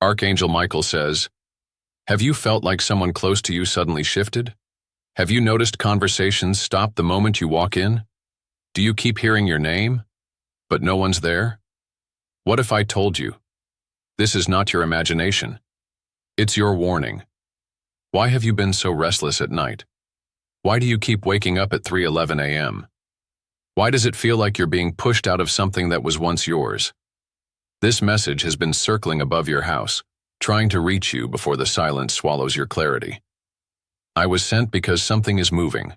Archangel Michael says, have you felt like someone close to you suddenly shifted? Have you noticed conversations stop the moment you walk in? Do you keep hearing your name, but no one's there? What if I told you? This is not your imagination. It's your warning. Why have you been so restless at night? Why do you keep waking up at 3:11 a.m.? Why does it feel like you're being pushed out of something that was once yours? This message has been circling above your house, trying to reach you before the silence swallows your clarity. I was sent because something is moving,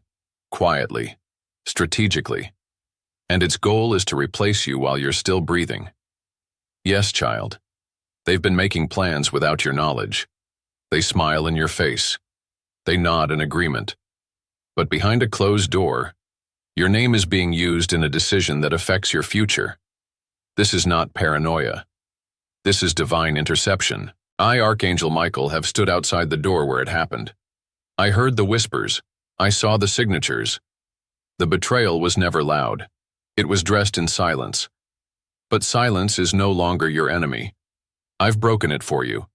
quietly, strategically, and its goal is to replace you while you're still breathing. Yes, child. They've been making plans without your knowledge. They smile in your face. They nod in agreement. But behind a closed door, your name is being used in a decision that affects your future. This is not paranoia. This is divine interception. I, Archangel Michael, have stood outside the door where it happened. I heard the whispers. I saw the signatures. The betrayal was never loud. It was dressed in silence. But silence is no longer your enemy. I've broken it for you.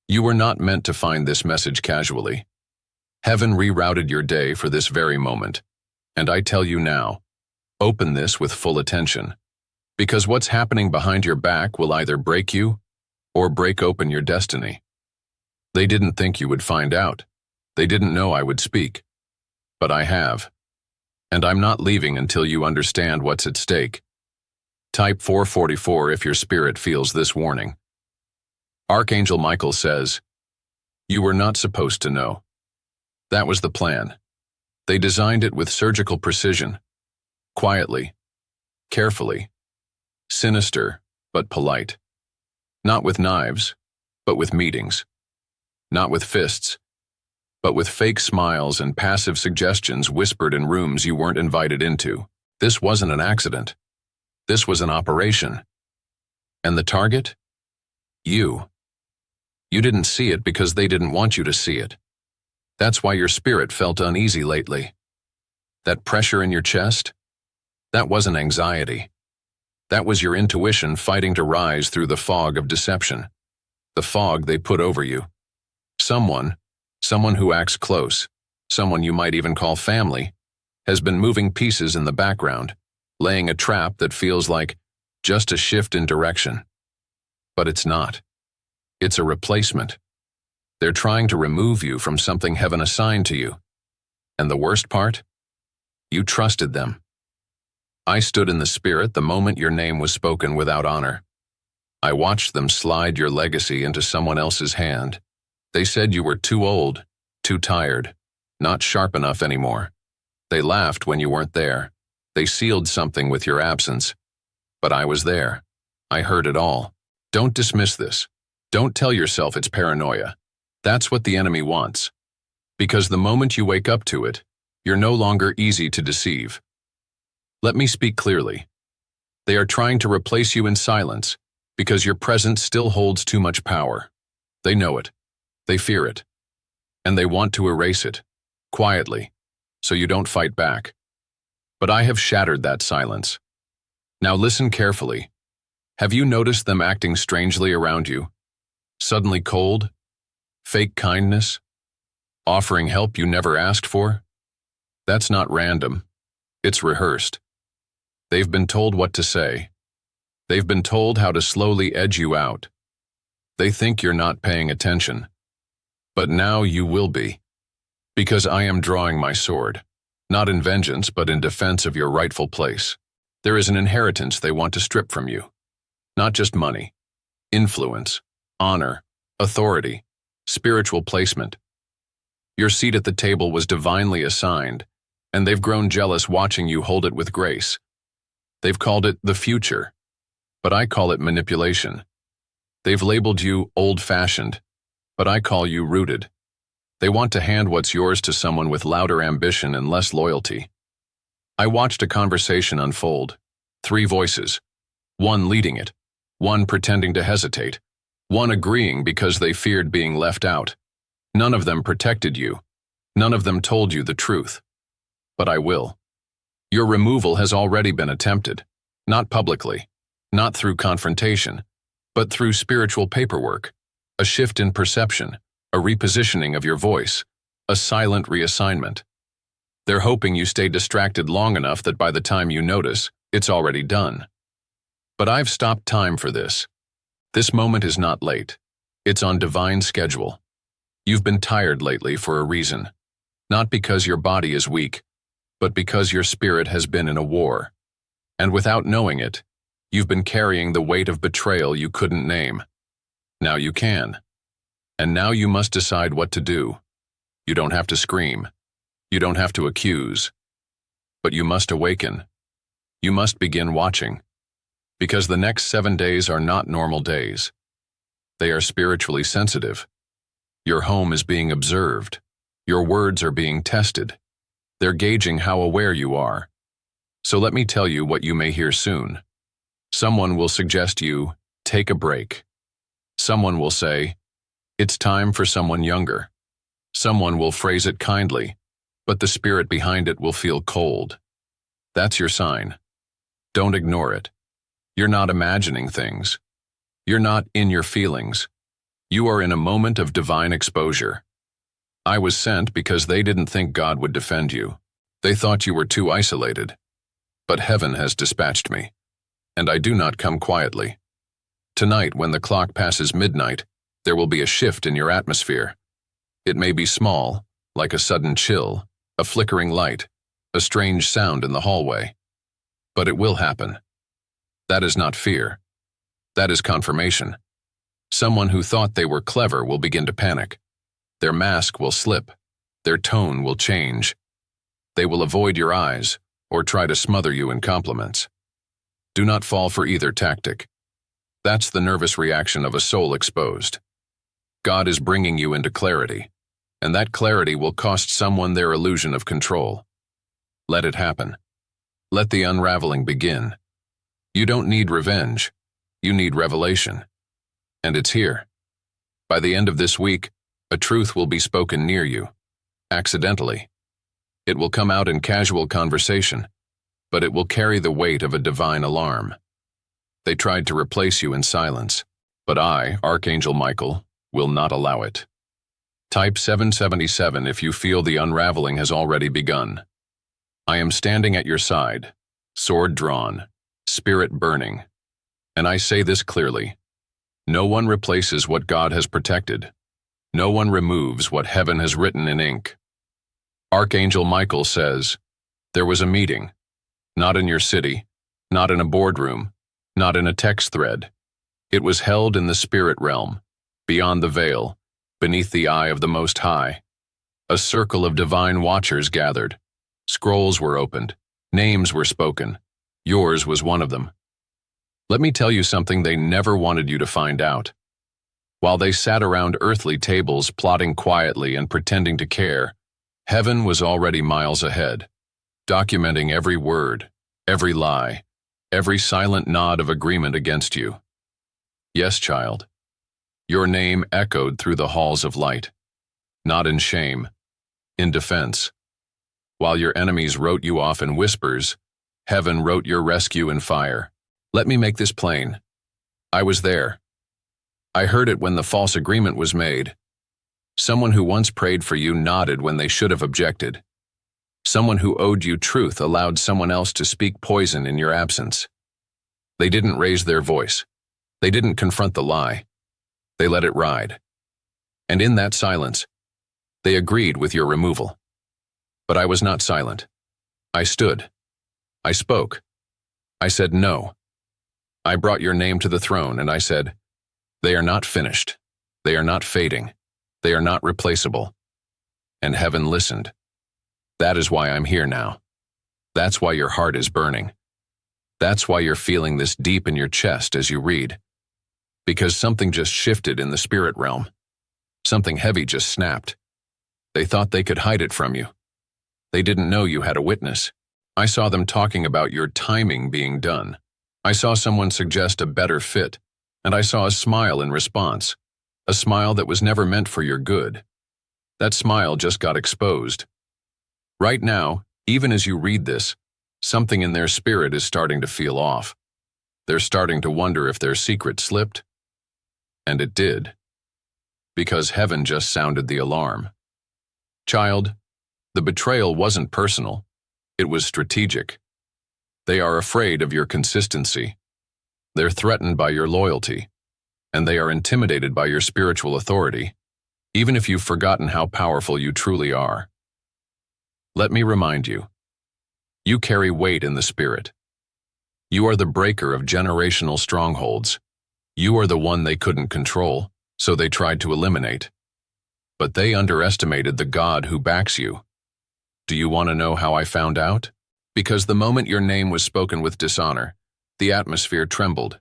You were not meant to find this message casually. Heaven rerouted your day for this very moment. And I tell you now, open this with full attention. Because what's happening behind your back will either break you or break open your destiny. They didn't think you would find out. They didn't know I would speak. But I have. And I'm not leaving until you understand what's at stake. Type 444 if your spirit feels this warning. Archangel Michael says, you were not supposed to know. That was the plan. They designed it with surgical precision, quietly, carefully, sinister but polite. Not with knives, but with meetings. Not with fists, but with fake smiles and passive suggestions whispered in rooms you weren't invited into. This wasn't an accident. This was an operation. And the target? You. You didn't see it because they didn't want you to see it. That's why your spirit felt uneasy lately. That pressure in your chest? That wasn't anxiety. That was your intuition fighting to rise through the fog of deception. The fog they put over you. Someone who acts close, someone you might even call family, has been moving pieces in the background, laying a trap that feels like just a shift in direction. But it's not. It's a replacement. They're trying to remove you from something heaven assigned to you. And the worst part? You trusted them. I stood in the spirit the moment your name was spoken without honor. I watched them slide your legacy into someone else's hand. They said you were too old, too tired, not sharp enough anymore. They laughed when you weren't there. They sealed something with your absence. But I was there. I heard it all. Don't dismiss this. Don't tell yourself it's paranoia. That's what the enemy wants. Because the moment you wake up to it, you're no longer easy to deceive. Let me speak clearly. They are trying to replace you in silence because your presence still holds too much power. They know it. They fear it. And they want to erase it, quietly, so you don't fight back. But I have shattered that silence. Now listen carefully. Have you noticed them acting strangely around you? Suddenly cold? Fake kindness? Offering help you never asked for? That's not random. It's rehearsed. They've been told what to say. They've been told how to slowly edge you out. They think you're not paying attention. But now you will be. Because I am drawing my sword, not in vengeance but in defense of your rightful place. There is an inheritance they want to strip from you. Not just money, influence, honor, authority, spiritual placement. Your seat at the table was divinely assigned, and they've grown jealous watching you hold it with grace. They've called it the future, but I call it manipulation. They've labeled you old-fashioned, but I call you rooted. They want to hand what's yours to someone with louder ambition and less loyalty. I watched a conversation unfold. 3 voices. One leading it. One pretending to hesitate. One agreeing because they feared being left out. None of them protected you. None of them told you the truth. But I will. Your removal has already been attempted. Not publicly. Not through confrontation. But through spiritual paperwork. a shift in perception, a repositioning of your voice, a silent reassignment. They're hoping you stay distracted long enough that by the time you notice, it's already done. But I've stopped time for this. This moment is not late. It's on divine schedule. You've been tired lately for a reason. Not because your body is weak, but because your spirit has been in a war. And without knowing it, you've been carrying the weight of betrayal you couldn't name. Now you can. And now you must decide what to do. You don't have to scream. You don't have to accuse. But you must awaken. You must begin watching. Because the next 7 days are not normal days. They are spiritually sensitive. Your home is being observed. Your words are being tested. They're gauging how aware you are. So let me tell you what you may hear soon. Someone will suggest you take a break. Someone will say, it's time for someone younger. Someone will phrase it kindly, but the spirit behind it will feel cold. That's your sign. Don't ignore it. You're not imagining things. You're not in your feelings. You are in a moment of divine exposure. I was sent because they didn't think God would defend you. They thought you were too isolated. But heaven has dispatched me, and I do not come quietly. Tonight, when the clock passes midnight, there will be a shift in your atmosphere. It may be small, like a sudden chill, a flickering light, a strange sound in the hallway. But it will happen. That is not fear. That is confirmation. Someone who thought they were clever will begin to panic. Their mask will slip. Their tone will change. They will avoid your eyes or try to smother you in compliments. Do not fall for either tactic. That's the nervous reaction of a soul exposed. God is bringing you into clarity, and that clarity will cost someone their illusion of control. Let it happen. Let the unraveling begin. You don't need revenge. You need revelation. And it's here. By the end of this week, a truth will be spoken near you, accidentally. It will come out in casual conversation, but it will carry the weight of a divine alarm. They tried to replace you in silence, but I, Archangel Michael, will not allow it. Type 777 if you feel the unraveling has already begun. I am standing at your side, sword drawn, spirit burning. And I say this clearly. No one replaces what God has protected. No one removes what heaven has written in ink. Archangel Michael says, there was a meeting, not in your city, not in a boardroom, not in a text thread. It was held in the spirit realm, beyond the veil, beneath the eye of the Most High. A circle of divine watchers gathered. Scrolls were opened. Names were spoken. Yours was one of them. Let me tell you something they never wanted you to find out. While they sat around earthly tables plotting quietly and pretending to care, heaven was already miles ahead, documenting every word, every lie, every silent nod of agreement against you. Yes, child. Your name echoed through the halls of light, not in shame, in defense. While your enemies wrote you off in whispers, heaven wrote your rescue in fire. Let me make this plain. I was there. I heard it when the false agreement was made. Someone who once prayed for you nodded when they should have objected. Someone who owed you truth allowed someone else to speak poison in your absence. They didn't raise their voice. They didn't confront the lie. They let it ride. And in that silence, they agreed with your removal. But I was not silent. I stood. I spoke. I said no. I brought your name to the throne and I said, they are not finished. They are not fading. They are not replaceable. And heaven listened. That is why I'm here now. That's why your heart is burning. That's why you're feeling this deep in your chest as you read. Because something just shifted in the spirit realm. Something heavy just snapped. They thought they could hide it from you. They didn't know you had a witness. I saw them talking about your timing being done. I saw someone suggest a better fit, and I saw a smile in response, a smile that was never meant for your good. That smile just got exposed. Right now, even as you read this, something in their spirit is starting to feel off. They're starting to wonder if their secret slipped. And it did. because heaven just sounded the alarm. Child, the betrayal wasn't personal. It was strategic. They are afraid of your consistency. They're threatened by your loyalty, and they are intimidated by your spiritual authority, even if you've forgotten how powerful you truly are. Let me remind you, you carry weight in the spirit. You are the breaker of generational strongholds. You are the one they couldn't control, so they tried to eliminate. But they underestimated the God who backs you. Do you want to know how I found out? Because the moment your name was spoken with dishonor, the atmosphere trembled.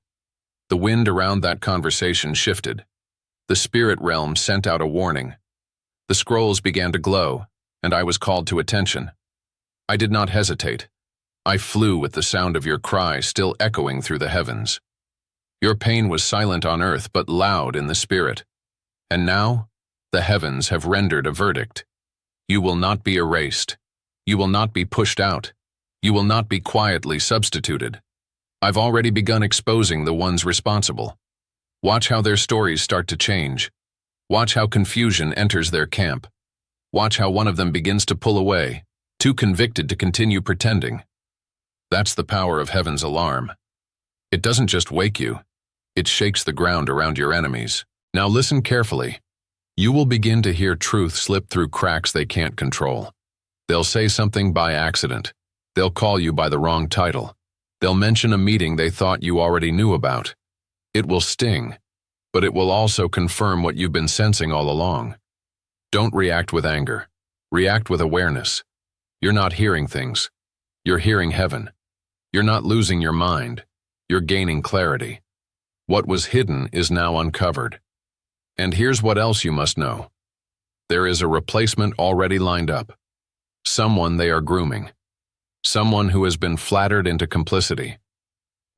The wind around that conversation shifted. The spirit realm sent out a warning. The scrolls began to glow, and I was called to attention. I did not hesitate. I flew with the sound of your cry still echoing through the heavens. Your pain was silent on earth but loud in the spirit. And now, the heavens have rendered a verdict. You will not be erased. You will not be pushed out. You will not be quietly substituted. I've already begun exposing the ones responsible. Watch how their stories start to change. Watch how confusion enters their camp. Watch how one of them begins to pull away, too convicted to continue pretending. That's the power of heaven's alarm. It doesn't just wake you, it shakes the ground around your enemies. Now listen carefully. You will begin to hear truth slip through cracks they can't control. They'll say something by accident. They'll call you by the wrong title. They'll mention a meeting they thought you already knew about. It will sting, but it will also confirm what you've been sensing all along. Don't react with anger. React with awareness. You're not hearing things. You're hearing heaven. You're not losing your mind. You're gaining clarity. What was hidden is now uncovered. And here's what else you must know. There is a replacement already lined up. Someone they are grooming. Someone who has been flattered into complicity.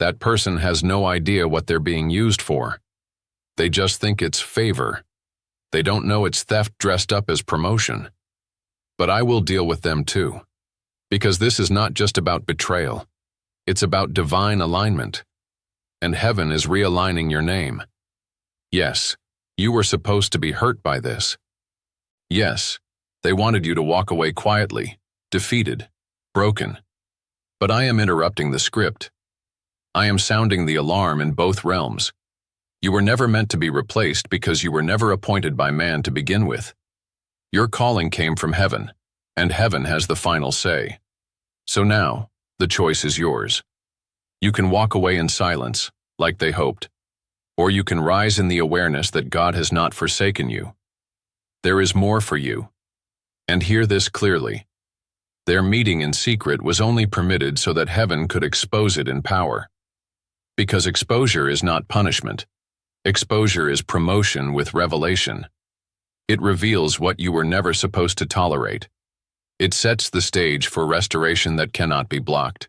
That person has no idea what they're being used for. They just think it's favor. They don't know it's theft dressed up as promotion. But I will deal with them too. Because this is not just about betrayal. It's about divine alignment. And heaven is realigning your name. Yes, you were supposed to be hurt by this. Yes, they wanted you to walk away quietly, defeated, broken. But I am interrupting the script. I am sounding the alarm in both realms. You were never meant to be replaced because you were never appointed by man to begin with. Your calling came from heaven, and heaven has the final say. So now, the choice is yours. You can walk away in silence, like they hoped, or you can rise in the awareness that God has not forsaken you. There is more for you. And hear this clearly. Their meeting in secret was only permitted so that heaven could expose it in power. Because exposure is not punishment. Exposure is promotion with revelation. It reveals what you were never supposed to tolerate. It sets the stage for restoration that cannot be blocked.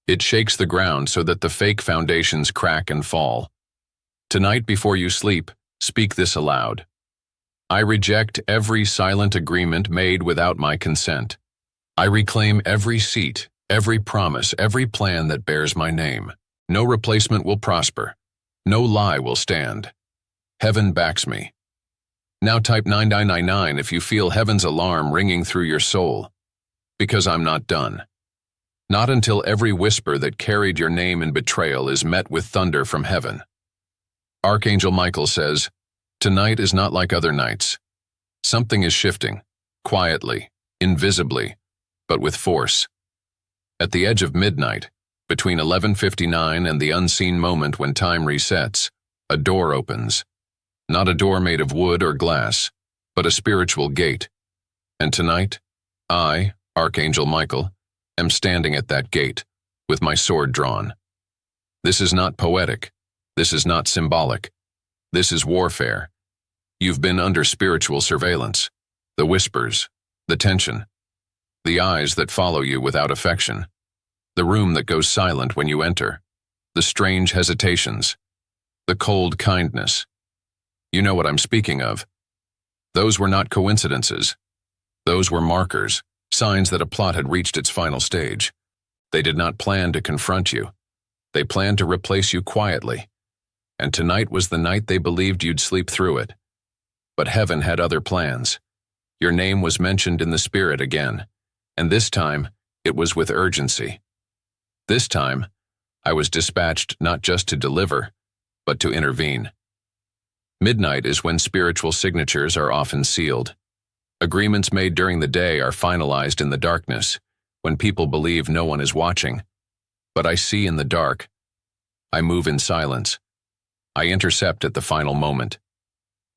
It shakes the ground so that the fake foundations crack and fall. Tonight before you sleep, speak this aloud. I reject every silent agreement made without my consent. I reclaim every seat, every promise, every plan that bears my name. No replacement will prosper. No lie will stand. Heaven backs me. Now type 9999 if you feel heaven's alarm ringing through your soul. Because I'm not done. Not until every whisper that carried your name in betrayal is met with thunder from heaven. Archangel Michael says, tonight is not like other nights. Something is shifting, quietly, invisibly, but with force. At the edge of midnight, between 11:59 and the unseen moment when time resets, a door opens. Not a door made of wood or glass, but a spiritual gate. And tonight, I, Archangel Michael, am standing at that gate, with my sword drawn. This is not poetic. This is not symbolic. This is warfare. You've been under spiritual surveillance. The whispers, the tension, the eyes that follow you without affection, the room that goes silent when you enter, the strange hesitations, the cold kindness. You know what I'm speaking of. Those were not coincidences. Those were markers, signs that a plot had reached its final stage. They did not plan to confront you. They planned to replace you quietly. And tonight was the night they believed you'd sleep through it. But heaven had other plans. Your name was mentioned in the spirit again, and this time it was with urgency. This time, I was dispatched not just to deliver, but to intervene. Midnight is when spiritual signatures are often sealed. Agreements made during the day are finalized in the darkness, when people believe no one is watching. But I see in the dark. I move in silence. I intercept at the final moment.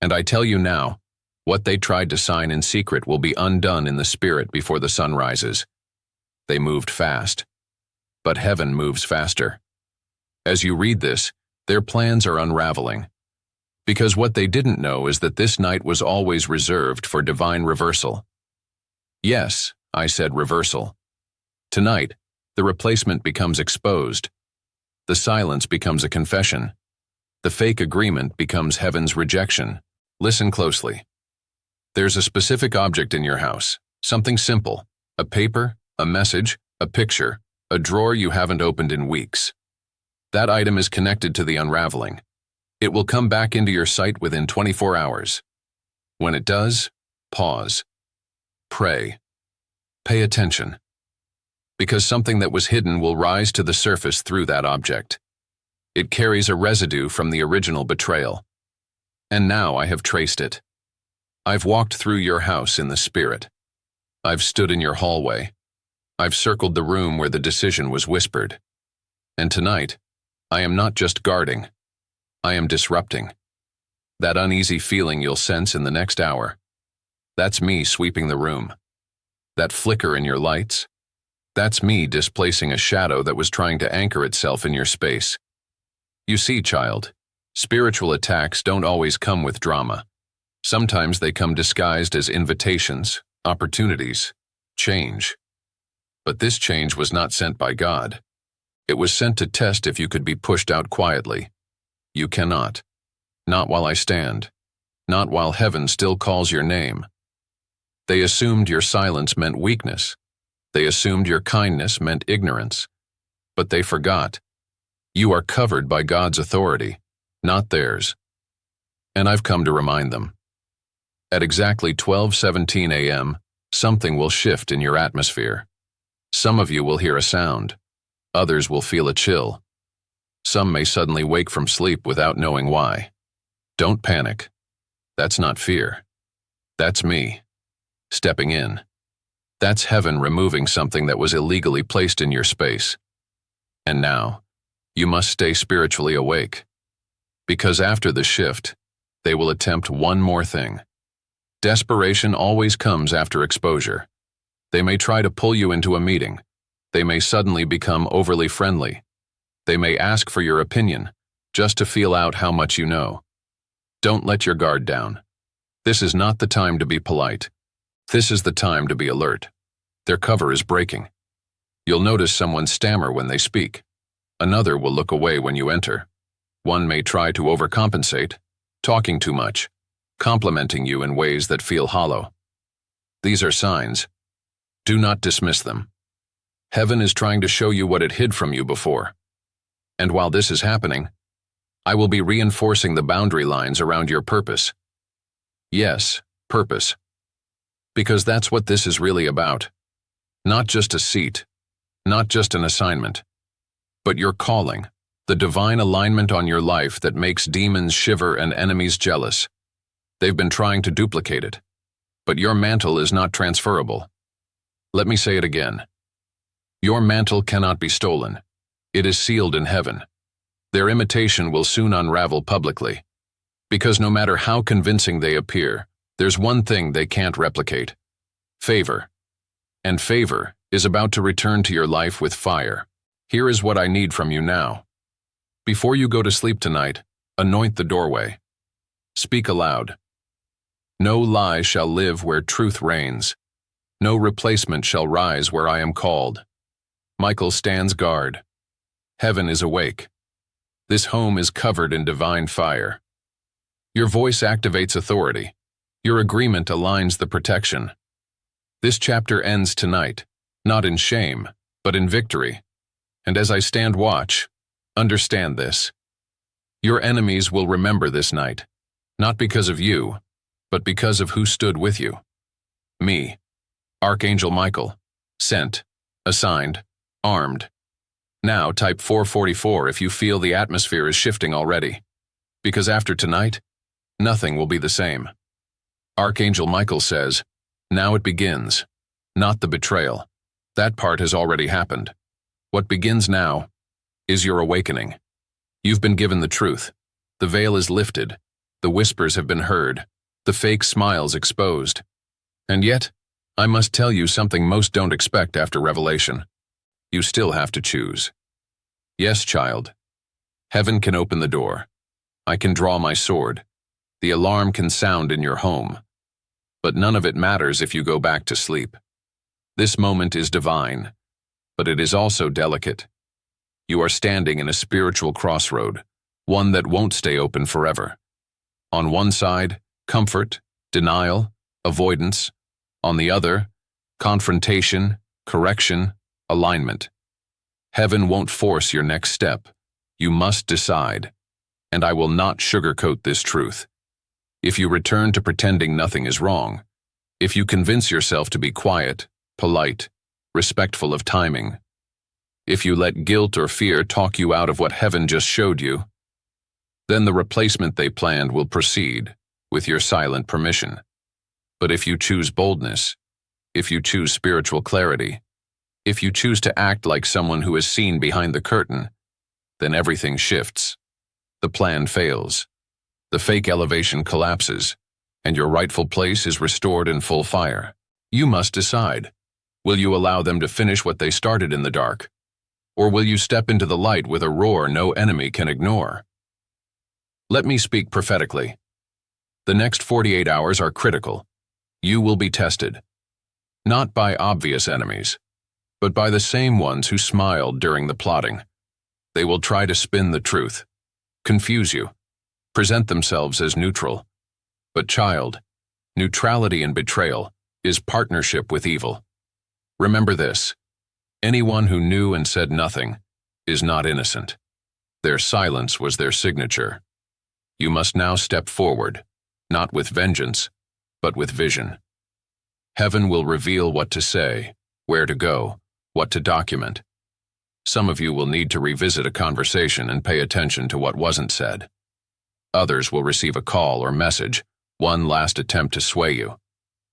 And I tell you now, what they tried to sign in secret will be undone in the spirit before the sun rises. They moved fast. But heaven moves faster. As you read this, their plans are unraveling. Because what they didn't know is that this night was always reserved for divine reversal. Yes, I said reversal. Tonight, the replacement becomes exposed. The silence becomes a confession. The fake agreement becomes heaven's rejection. Listen closely. There's a specific object in your house, something simple, a paper, a message, a picture, a drawer you haven't opened in weeks. That item is connected to the unraveling. It will come back into your sight within 24 hours. When it does, pause. Pray. Pay attention. Because something that was hidden will rise to the surface through that object. It carries a residue from the original betrayal. And now I have traced it. I've walked through your house in the spirit. I've stood in your hallway. I've circled the room where the decision was whispered. And tonight, I am not just guarding. I am disrupting. That uneasy feeling you'll sense in the next hour. That's me sweeping the room. That flicker in your lights. That's me displacing a shadow that was trying to anchor itself in your space. You see, child, spiritual attacks don't always come with drama. Sometimes they come disguised as invitations, opportunities, change. But this change was not sent by God. It was sent to test if you could be pushed out quietly. You cannot. Not while I stand. Not while heaven still calls your name. They assumed your silence meant weakness. They assumed your kindness meant ignorance. But they forgot. You are covered by God's authority, not theirs. And I've come to remind them. At exactly 12:17 a.m., something will shift in your atmosphere. Some of you will hear a sound. Others will feel a chill. Some may suddenly wake from sleep without knowing why. Don't panic. That's not fear. That's me, stepping in. That's heaven removing something that was illegally placed in your space. And now, you must stay spiritually awake. Because after the shift, they will attempt one more thing. Desperation always comes after exposure. They may try to pull you into a meeting. They may suddenly become overly friendly. They may ask for your opinion, just to feel out how much you know. Don't let your guard down. This is not the time to be polite. This is the time to be alert. Their cover is breaking. You'll notice someone stammer when they speak. Another will look away when you enter. One may try to overcompensate, talking too much, complimenting you in ways that feel hollow. These are signs. Do not dismiss them. Heaven is trying to show you what it hid from you before. And while this is happening, I will be reinforcing the boundary lines around your purpose. Yes, purpose. Because that's what this is really about. Not just a seat, not just an assignment, but your calling, the divine alignment on your life that makes demons shiver and enemies jealous. They've been trying to duplicate it, but your mantle is not transferable. Let me say it again. Your mantle cannot be stolen. It is sealed in heaven. Their imitation will soon unravel publicly. Because no matter how convincing they appear, there's one thing they can't replicate. Favor. And favor is about to return to your life with fire. Here is what I need from you now. Before you go to sleep tonight, anoint the doorway. Speak aloud. No lie shall live where truth reigns. No replacement shall rise where I am called. Michael stands guard. Heaven is awake. This home is covered in divine fire. Your voice activates authority. Your agreement aligns the protection. This chapter ends tonight, not in shame, but in victory. And as I stand watch, understand this. Your enemies will remember this night, not because of you, but because of who stood with you. Me, Archangel Michael, sent, assigned, armed. Now type 444 if you feel the atmosphere is shifting already. Because after tonight, nothing will be the same. Archangel Michael says, now it begins, not the betrayal. That part has already happened. What begins now is your awakening. You've been given the truth. The veil is lifted. The whispers have been heard. The fake smiles exposed. And yet, I must tell you something most don't expect after revelation. You still have to choose. Yes, child. Heaven can open the door. I can draw my sword. The alarm can sound in your home. But none of it matters if you go back to sleep. This moment is divine, but it is also delicate. You are standing in a spiritual crossroad, one that won't stay open forever. On one side, comfort, denial, avoidance. On the other, confrontation, correction, alignment. Heaven won't force your next step. You must decide. And I will not sugarcoat this truth. If you return to pretending nothing is wrong, if you convince yourself to be quiet, polite, respectful of timing, if you let guilt or fear talk you out of what heaven just showed you, then the replacement they planned will proceed with your silent permission. But if you choose boldness, if you choose spiritual clarity, if you choose to act like someone who has seen behind the curtain, then everything shifts. The plan fails. The fake elevation collapses, and your rightful place is restored in full fire. You must decide. Will you allow them to finish what they started in the dark? Or will you step into the light with a roar no enemy can ignore? Let me speak prophetically. The next 48 hours are critical. You will be tested. Not by obvious enemies, but by the same ones who smiled during the plotting. They will try to spin the truth, confuse you, present themselves as neutral. But child, neutrality in betrayal is partnership with evil. Remember this, anyone who knew and said nothing is not innocent. Their silence was their signature. You must now step forward, not with vengeance, but with vision. Heaven will reveal what to say, where to go, what to document. Some of you will need to revisit a conversation and pay attention to what wasn't said. Others will receive a call or message, one last attempt to sway you.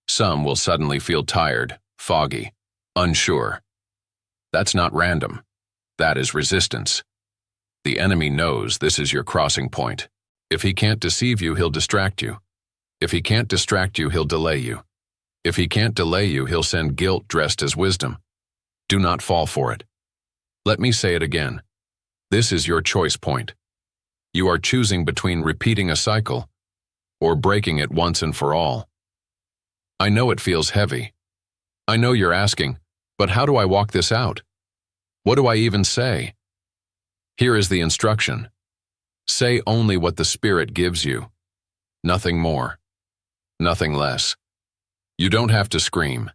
Some will suddenly feel tired, foggy, unsure. That's not random. That is resistance. The enemy knows this is your crossing point. If he can't deceive you, he'll distract you. If he can't distract you, he'll delay you. If he can't delay you, he'll send guilt dressed as wisdom. Do not fall for it. Let me say it again. This is your choice point. You are choosing between repeating a cycle or breaking it once and for all. I know it feels heavy. I know you're asking, but how do I walk this out? What do I even say? Here is the instruction. Say only what the Spirit gives you. Nothing more. Nothing less. You don't have to scream.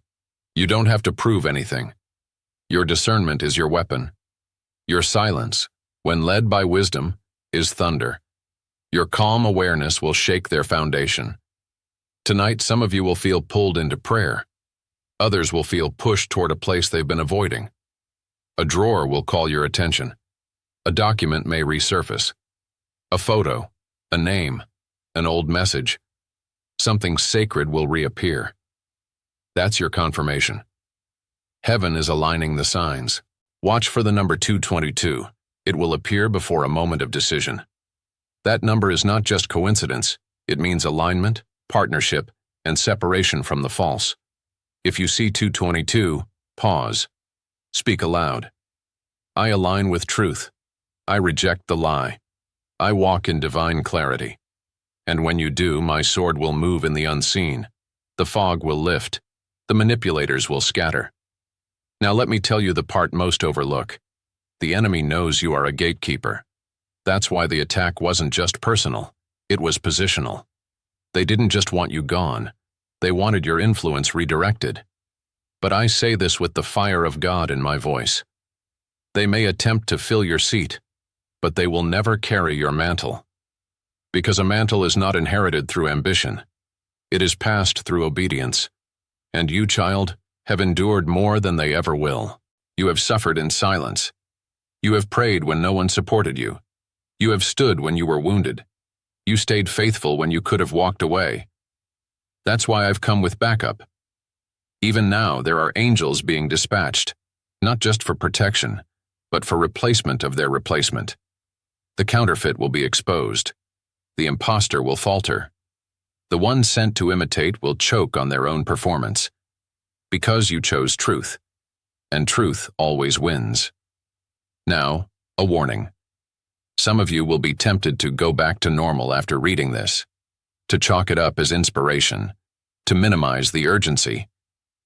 You don't have to prove anything. Your discernment is your weapon. Your silence, when led by wisdom, is thunder. Your calm awareness will shake their foundation. Tonight, some of you will feel pulled into prayer. Others will feel pushed toward a place they've been avoiding. A drawer will call your attention. A document may resurface. A photo, a name, an old message. Something sacred will reappear. That's your confirmation. Heaven is aligning the signs. Watch for the number 222. It will appear before a moment of decision. That number is not just coincidence. It means alignment, partnership, and separation from the false. If you see 222, pause. Speak aloud. I align with truth. I reject the lie. I walk in divine clarity. And when you do, my sword will move in the unseen. The fog will lift. The manipulators will scatter. Now let me tell you the part most overlook. The enemy knows you are a gatekeeper. That's why the attack wasn't just personal. It was positional. They didn't just want you gone. They wanted your influence redirected. But I say this with the fire of God in my voice. They may attempt to fill your seat, but they will never carry your mantle. Because a mantle is not inherited through ambition. It is passed through obedience. And you, child, have endured more than they ever will. You have suffered in silence. You have prayed when no one supported you. You have stood when you were wounded. You stayed faithful when you could have walked away. That's why I've come with backup. Even now, there are angels being dispatched, not just for protection, but for replacement of their replacement. The counterfeit will be exposed. The imposter will falter. The one sent to imitate will choke on their own performance. Because you chose truth, and truth always wins. Now, a warning. Some of you will be tempted to go back to normal after reading this, to chalk it up as inspiration, to minimize the urgency,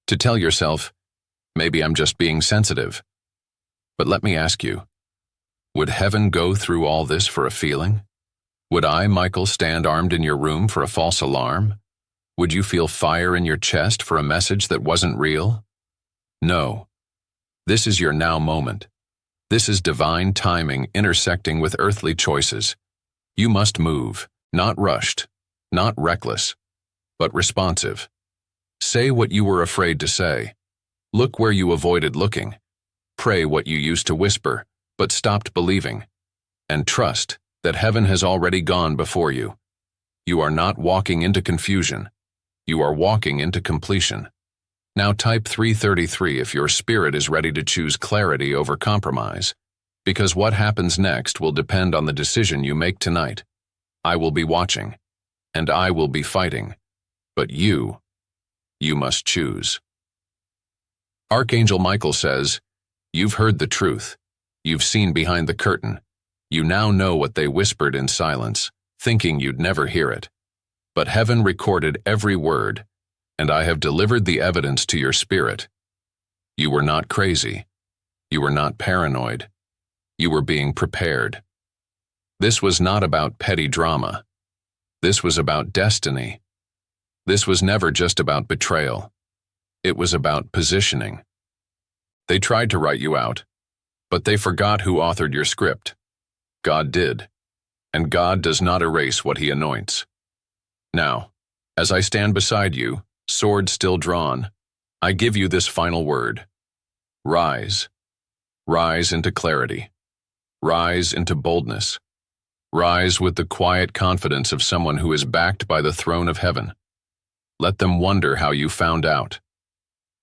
to tell yourself, maybe I'm just being sensitive. But let me ask you, would heaven go through all this for a feeling? Would I, Michael, stand armed in your room for a false alarm? Would you feel fire in your chest for a message that wasn't real? No. This is your now moment. This is divine timing intersecting with earthly choices. You must move, not rushed, not reckless, but responsive. Say what you were afraid to say. Look where you avoided looking. Pray what you used to whisper, but stopped believing. And trust that heaven has already gone before you. You are not walking into confusion. You are walking into completion. Now type 333 if your spirit is ready to choose clarity over compromise, because what happens next will depend on the decision you make tonight. I will be watching, and I will be fighting, but you must choose. Archangel Michael says, you've heard the truth. You've seen behind the curtain. You now know what they whispered in silence, thinking you'd never hear it. But heaven recorded every word, and I have delivered the evidence to your spirit. You were not crazy. You were not paranoid. You were being prepared. This was not about petty drama. This was about destiny. This was never just about betrayal. It was about positioning. They tried to write you out, but they forgot who authored your script. God did, and God does not erase what he anoints. Now, as I stand beside you, sword still drawn, I give you this final word. Rise. Rise into clarity. Rise into boldness. Rise with the quiet confidence of someone who is backed by the throne of heaven. Let them wonder how you found out.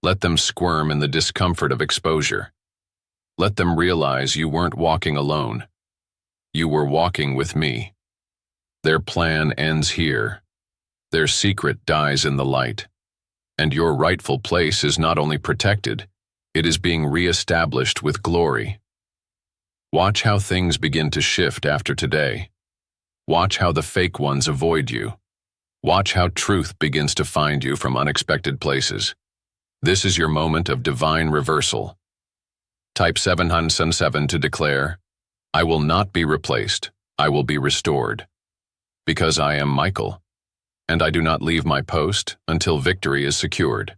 Let them squirm in the discomfort of exposure. Let them realize you weren't walking alone. You were walking with me. Their plan ends here. Their secret dies in the light. And your rightful place is not only protected, it is being re-established with glory. Watch how things begin to shift after today. Watch how the fake ones avoid you. Watch how truth begins to find you from unexpected places. This is your moment of divine reversal. Type 707 to declare, I will not be replaced, I will be restored. Because I am Michael, and I do not leave my post until victory is secured.